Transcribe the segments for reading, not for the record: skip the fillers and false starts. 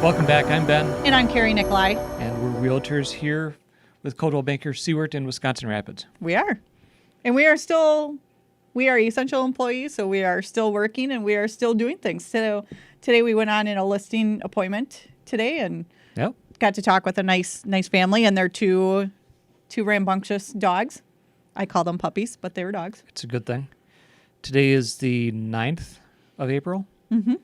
Welcome back. I'm Ben. And I'm Carrie, Nikolai. And we're realtors here with Coldwell banker Siewert in Wisconsin Rapids. We are. And we are essential employees, so we are still working and we are still doing things. So today we went on in a listing appointment today and got to talk with a nice family and their two rambunctious dogs. I call them puppies, but they were dogs. It's a good thing. Today is the 9th of April. Mm-hmm.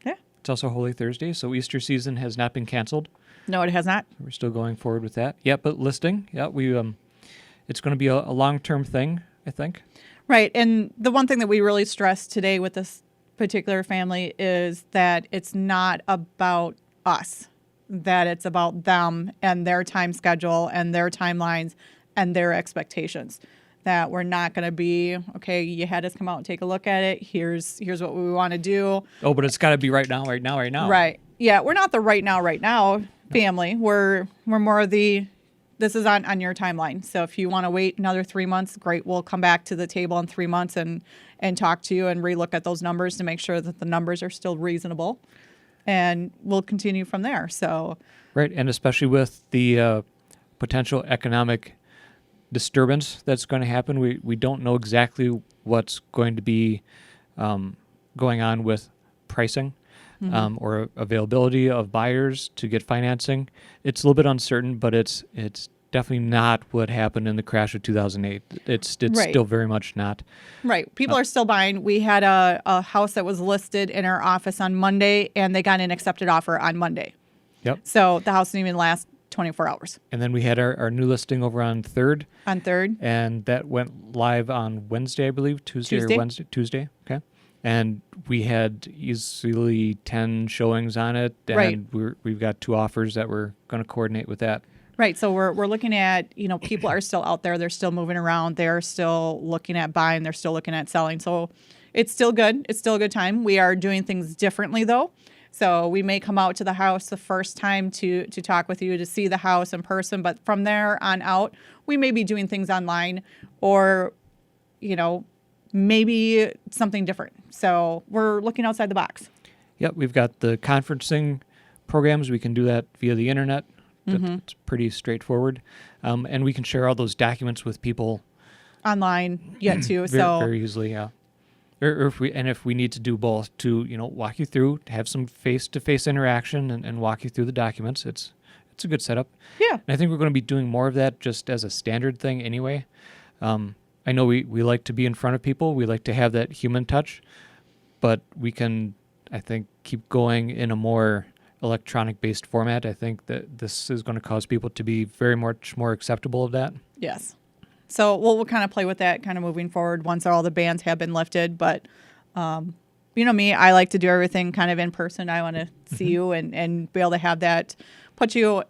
Yeah. It's also Holy Thursday, so Easter season has not been canceled. No, it has not. We're still going forward with that. Yeah, but listing, it's going to be a long-term thing, I think. Right. And the one thing that we really stressed today with this particular family is that it's not about us, that it's about them and their time schedule and their timelines and their expectations. That we're not going to be, okay, you had us come out and take a look at it. Here's what we want to do. Oh, but it's got to be right now. Right. Yeah, we're not the right now family. We're more of the, this is on your timeline. So if you want to wait another 3 months, great. We'll come back to the table in 3 months and talk to you and relook at those numbers to make sure that the numbers are still reasonable. And we'll continue from there. So right, and especially with the potential economic disturbance that's going to happen, we don't know exactly what's going to be going on with pricing or availability of buyers to get financing. It's a little bit uncertain, but it's definitely not what happened in the crash of 2008. It's right. Still very much not. Right. People are still buying. We had a house that was listed in our office on Monday, and they got an accepted offer on Monday. Yep. So the house didn't even last 24 hours. And then we had our new listing over on 3rd. On 3rd. And that went live on Wednesday, I believe, Tuesday. Tuesday. Okay. And we had easily 10 showings on it. And right. We've got 2 offers that we're going to coordinate with that. Right. So we're looking at, people are still out there. They're still moving around. They're still looking at buying. They're still looking at selling. So it's still good. It's still a good time. We are doing things differently, though. So we may come out to the house the first time to talk with you, to see the house in person. But from there on out, we may be doing things online or, maybe something different. So we're looking outside the box. Yep. We've got the conferencing programs. We can do that via the internet. It's pretty straightforward. And we can share all those documents with people online yet too. Very easily, yeah. Or if we need to do both to, walk you through, to have some face-to-face interaction and walk you through the documents. It's a good setup. Yeah. And I think we're going to be doing more of that just as a standard thing anyway. I know we like to be in front of people. We like to have that human touch, but we can, I think, keep going in a more electronic-based format. I think that this is going to cause people to be very much more acceptable of that. Yes. So we'll kind of play with that kind of moving forward once all the bans have been lifted. But, me, I like to do everything kind of in person. I want to see you and be able to have that, put you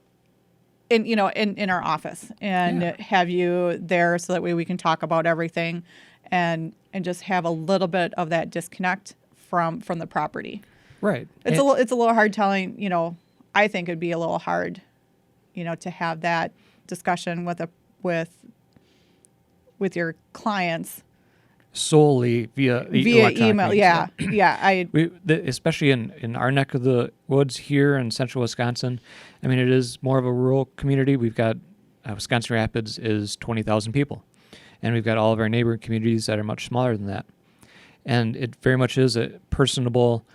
in our office and have you there so that way we can talk about everything and just have a little bit of that disconnect from the property. Right. It's a little hard telling, I think it'd be a little hard, to have that discussion with your clients solely via email. Yeah. Especially in our neck of the woods here in central Wisconsin. I mean, it is more of a rural community. We've got Wisconsin Rapids is 20,000 people, and we've got all of our neighboring communities that are much smaller than that. And it very much is a personable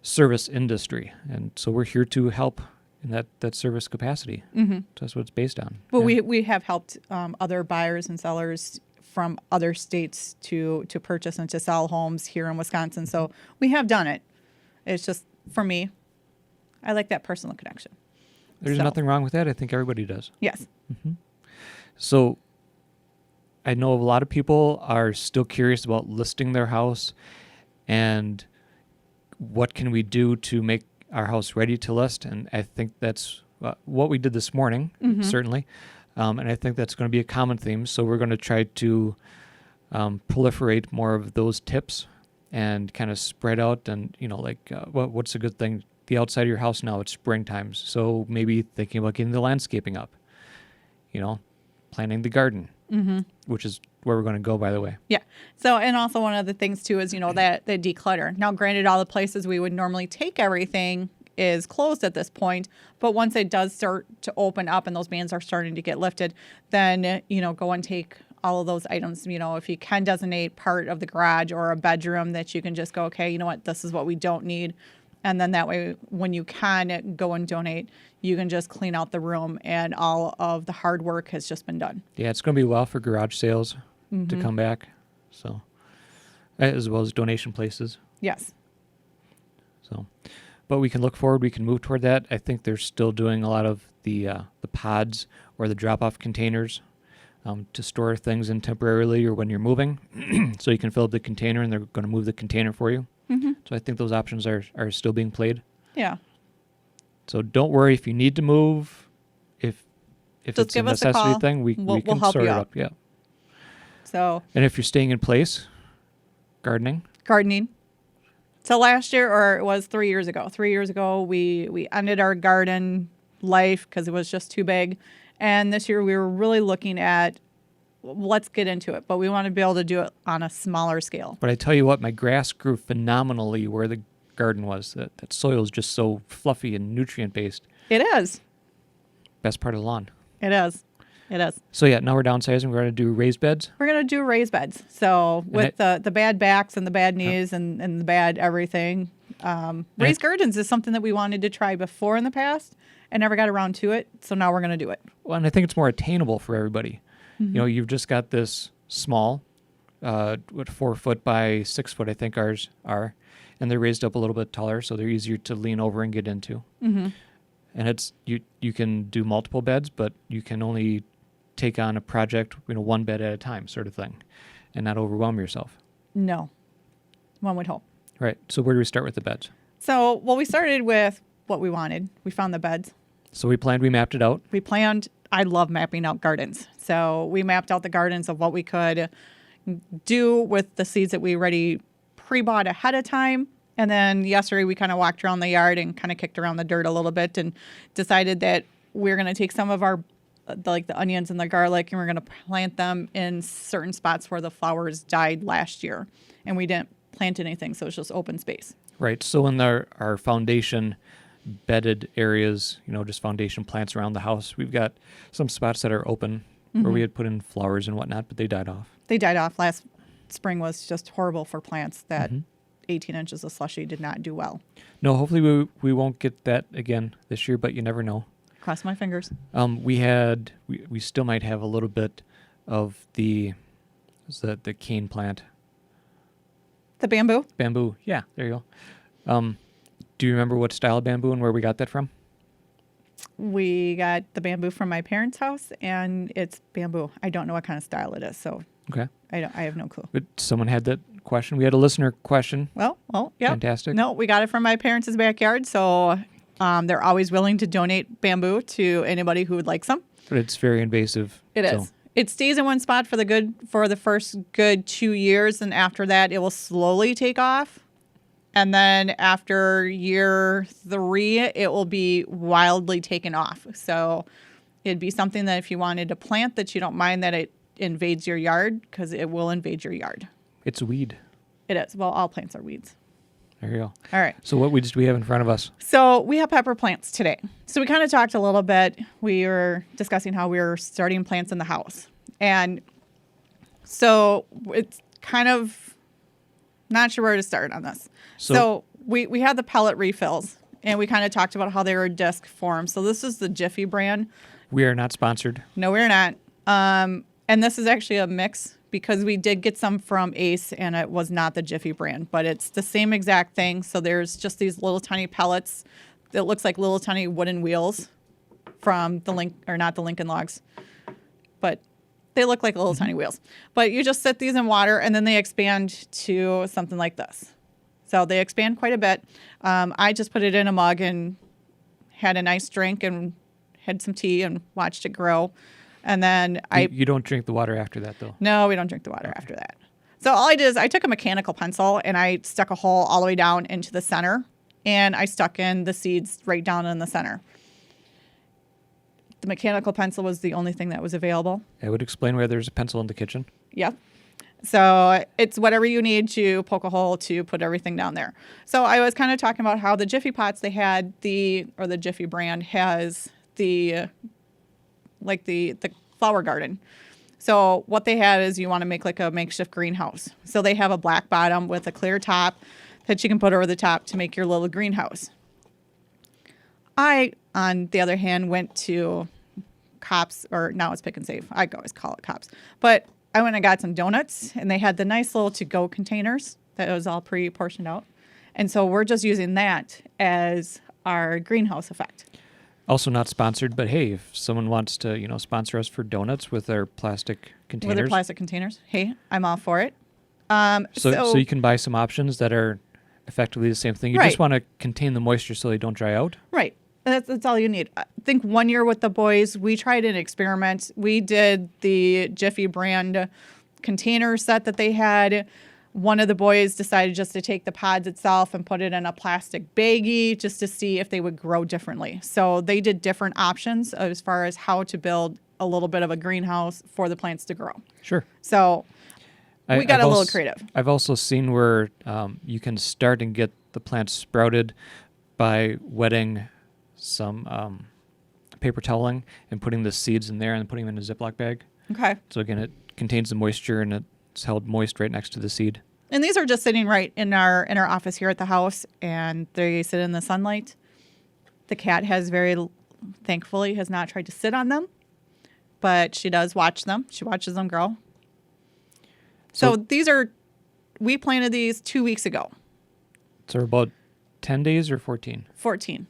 service industry, and so we're here to help in that service capacity. So that's what it's based on. But we have helped other buyers and sellers from other states to purchase and to sell homes here in Wisconsin. So we have done it. It's just, for me, I like that personal connection. There's nothing wrong with that. I think everybody does. Yes. So I know a lot of people are still curious about listing their house and what can we do to make our house ready to list. And I think that's what we did this morning, certainly. And I think that's going to be a common theme. So we're going to try to proliferate more of those tips and kind of spread out and, what's a good thing? The outside of your house now, it's springtime. So maybe thinking about getting the landscaping up, planting the garden, which is where we're going to go, by the way. Yeah. So, and also one of the things too is, that declutter. Now, granted, all the places we would normally take everything is closed at this point. But once it does start to open up and those bans are starting to get lifted, then, go and take all of those items. If you can designate part of the garage or a bedroom that you can just go, okay, you know what, this is what we don't need. And then that way, when you can go and donate, you can just clean out the room and all of the hard work has just been done. Yeah, it's going to be a while for garage sales to come back. So, as well as donation places. Yes. So, but we can look forward. We can move toward that. I think they're still doing a lot of the pods or the drop-off containers to store things in temporarily or when you're moving. So you can fill up the container and they're going to move the container for you. Mm-hmm. So I think those options are still being played. Yeah. So don't worry if you need to move. If Just it's a give us a necessity call. thing, we We'll can help sort you it out. up. Yeah. So And if you're staying in place, gardening. gardening. So last year, or it was 3 years ago. 3 years ago, we ended our garden life because it was just too big. And this year we were really looking at, let's get into it. But we want to be able to do it on a smaller scale. But I tell you what, my grass grew phenomenally where the garden was. That soil is just so fluffy and nutrient-based. It is. Best part of the lawn. It is. It is. So yeah, now we're downsizing. We're going to do raised beds. We're going to do raised beds. So with the bad backs and the bad knees and the bad everything, raised gardens is something that we wanted to try before in the past and never got around to it. So now we're going to do it. Well, and I think it's more attainable for everybody. Mm-hmm. You've just got this small, 4 foot by 6 foot, I think ours are, and they're raised up a little bit taller, so they're easier to lean over and get into. Mm-hmm. And it's you can do multiple beds, but you can only take on a project, one bed at a time, sort of thing, and not overwhelm yourself. No, one would hope. Right. So where do we start with the beds? So, we started with what we wanted. We found the beds. So we mapped it out. We planned. I love mapping out gardens. So we mapped out the gardens of what we could do with the seeds that we already pre-bought ahead of time. And then yesterday we kind of walked around the yard and kind of kicked around the dirt a little bit and decided that we're going to take some of our the onions and the garlic and we're going to plant them in certain spots where the flowers died last year. And we didn't plant anything, so it's just open space. Right. So in our foundation bedded areas, just foundation plants around the house, we've got some spots that are open where we had put in flowers and whatnot, but they died off. They died off. Last spring was just horrible for plants. That 18 inches of slushy did not do well. No, hopefully we won't get that again this year, but you never know. Cross my fingers. We still might have a little bit of the cane plant. The bamboo? Bamboo. Yeah, there you go. Do you remember what style of bamboo and where we got that from? We got the bamboo from my parents' house, and it's bamboo. I don't know what kind of style it is, so Okay. I have no clue. But someone had that question. We had a listener question. Well, yeah. Fantastic. No, we got it from my parents' backyard, so they're always willing to donate bamboo to anybody who would like some. But it's very invasive. It is. It stays in one spot for the first good 2 years, and after that, it will slowly take off. And then after year 3, it will be wildly taken off. So it'd be something that if you wanted to plant, that you don't mind that it invades your yard, because it will invade your yard. It's a weed. It is. Well, all plants are weeds. There you go. All right. So what weeds do we have in front of us? So we have pepper plants today. So we kind of talked a little bit. We were discussing how we were starting plants in the house. And so it's kind of not sure where to start on this. So we had the pellet refills, and we kind of talked about how they were disc form. So this is the Jiffy brand. We are not sponsored. No, we're not. And this is actually a mix, because we did get some from Ace, and it was not the Jiffy brand, but it's the same exact thing. So there's just these little tiny pellets that looks like little tiny wooden wheels from not the Lincoln Logs, but they look like little tiny wheels. But you just set these in water, and then they expand to something like this. So they expand quite a bit. I just put it in a mug and had a nice drink and had some tea and watched it grow. And then You don't drink the water after that, though. No, we don't drink the water after that. So all I did is I took a mechanical pencil and I stuck a hole all the way down into the center, and I stuck in the seeds right down in the center. The mechanical pencil was the only thing that was available. I would explain where there's a pencil in the kitchen. Yep. So it's whatever you need to poke a hole to put everything down there. So I was kind of talking about how the Jiffy pots they had the Jiffy brand has the flower garden. So what they have is you want to make like a makeshift greenhouse. So they have a black bottom with a clear top that you can put over the top to make your little greenhouse. I, on the other hand, went to Cops, or now it's Pick and Save. I always call it Cops. But I went and got some donuts, and they had the nice little to-go containers that was all pre-portioned out. And so we're just using that as our greenhouse effect. Also not sponsored, but hey, if someone wants to, sponsor us for donuts with their plastic containers. With their plastic containers. Hey, I'm all for it. So you can buy some options that are effectively the same thing. You just want to contain the moisture so they don't dry out. Right. That's all you need. I think 1 year with the boys, we tried an experiment. We did the Jiffy brand container set that they had. One of the boys decided just to take the pods itself and put it in a plastic baggie just to see if they would grow differently. So they did different options as far as how to build a little bit of a greenhouse for the plants to grow. Sure. So we got a little creative. I've also seen where you can start and get the plants sprouted by wetting some paper toweling and putting the seeds in there and putting them in a Ziploc bag. Okay. So again, it contains the moisture and it's held moist right next to the seed. And these are just sitting right in our office here at the house, and they sit in the sunlight. The cat thankfully has not tried to sit on them, but she does watch them. She watches them grow. So we planted these 2 weeks ago. So about 10 days or 14? 14.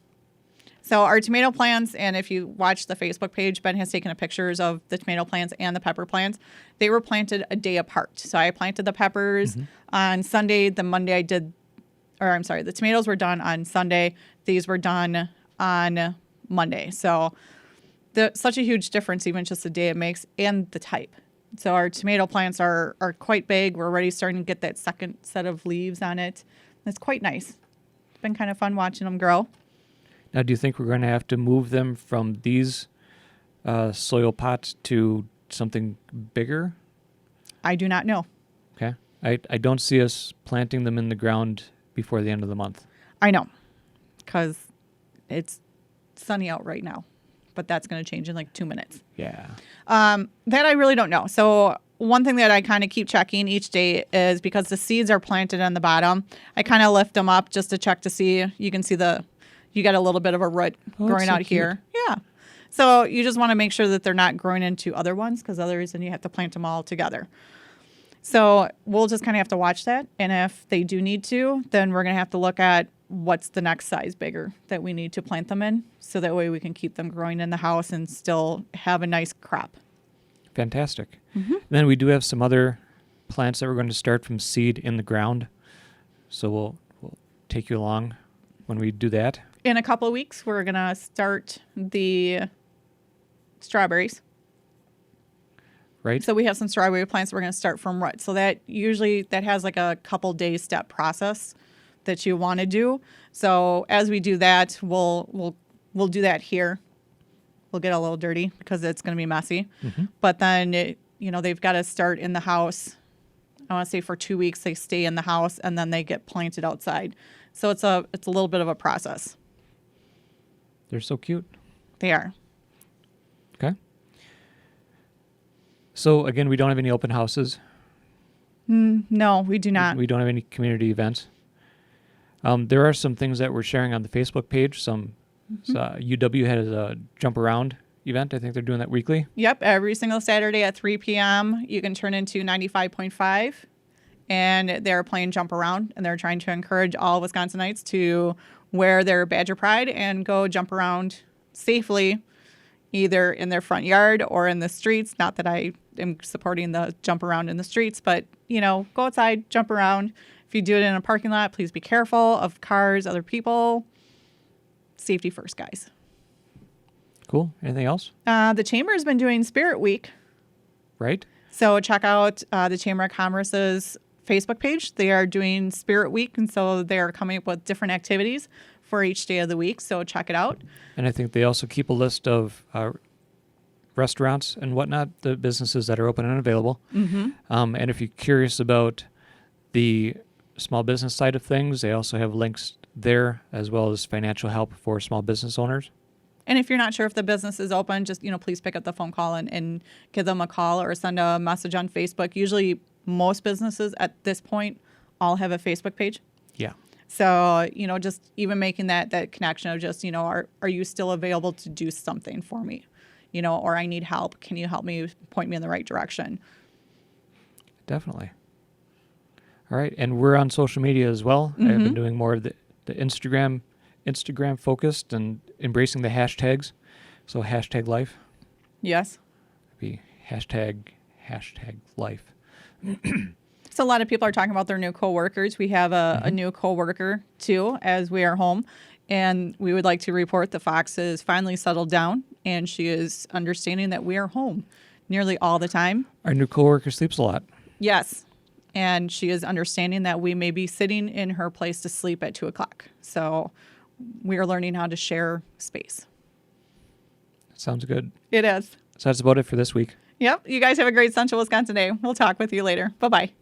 So our tomato plants, and if you watch the Facebook page, Ben has taken pictures of the tomato plants and the pepper plants. They were planted a day apart. So I planted the peppers on Sunday. The tomatoes were done on Sunday. These were done on Monday. So such a huge difference, even just the day it makes, and the type. So our tomato plants are quite big. We're already starting to get that second set of leaves on it. It's quite nice. It's been kind of fun watching them grow. Now, do you think we're going to have to move them from these soil pots to something bigger? I do not know. Okay. I don't see us planting them in the ground before the end of the month. I know, because it's sunny out right now, but that's going to change in like 2 minutes. Yeah. That I really don't know. So one thing that I kind of keep checking each day is because the seeds are planted on the bottom, I kind of lift them up just to check to see. You can see you got a little bit of a root growing out here. Yeah. So you just want to make sure that they're not growing into other ones, because otherwise then you have to plant them all together. So we'll just kind of have to watch that. And if they do need to, then we're going to have to look at what's the next size bigger that we need to plant them in. So that way we can keep them growing in the house and still have a nice crop. Fantastic. Then we do have some other plants that we're going to start from seed in the ground. So we'll take you along when we do that. In a couple of weeks, we're going to start the strawberries. Right. So we have some strawberry plants we're going to start from root. So that has like a couple days step process that you want to do. So as we do that, we'll do that here. We'll get a little dirty because it's going to be messy. But then, they've got to start in the house. I want to say for 2 weeks they stay in the house and then they get planted outside. So it's a little bit of a process. They're so cute. They are. Okay. So again, we don't have any open houses. No, we do not. We don't have any community events. There are some things that we're sharing on the Facebook page. UW has a jump around event. I think they're doing that weekly. Yep, every single Saturday at 3 p.m. You can turn into 95.5, and they're playing jump around, and they're trying to encourage all Wisconsinites to wear their Badger Pride and go jump around safely, either in their front yard or in the streets. Not that I am supporting the jump around in the streets, but, go outside, jump around. If you do it in a parking lot, please be careful of cars, other people. Safety first, guys. Cool. Anything else? The Chamber has been doing Spirit Week. Right. So check out the Chamber of Commerce's Facebook page. They are doing Spirit Week, and so they are coming up with different activities for each day of the week. So check it out. And I think they also keep a list of restaurants and whatnot, the businesses that are open and available. And if you're curious about the small business side of things, they also have links there, as well as financial help for small business owners. And if you're not sure if the business is open, just, please pick up the phone call and give them a call or send a message on Facebook. Usually most businesses at this point all have a Facebook page. Yeah. So, just even making that connection of just, are you still available to do something for me? Or I need help. Can you help me point me in the right direction? Definitely. All right. And we're on social media as well. I've been doing more of the Instagram focused and embracing the hashtags. So hashtag life. Yes. Be hashtag life. So a lot of people are talking about their new coworkers. We have a new coworker too, as we are home. And we would like to report that Fox has finally settled down and she is understanding that we are home nearly all the time. Our new coworker sleeps a lot. Yes. And she is understanding that we may be sitting in her place to sleep at 2:00. So we are learning how to share space. Sounds good. It is. So that's about it for this week. Yep. You guys have a great Central Wisconsin day. We'll talk with you later. Bye-bye.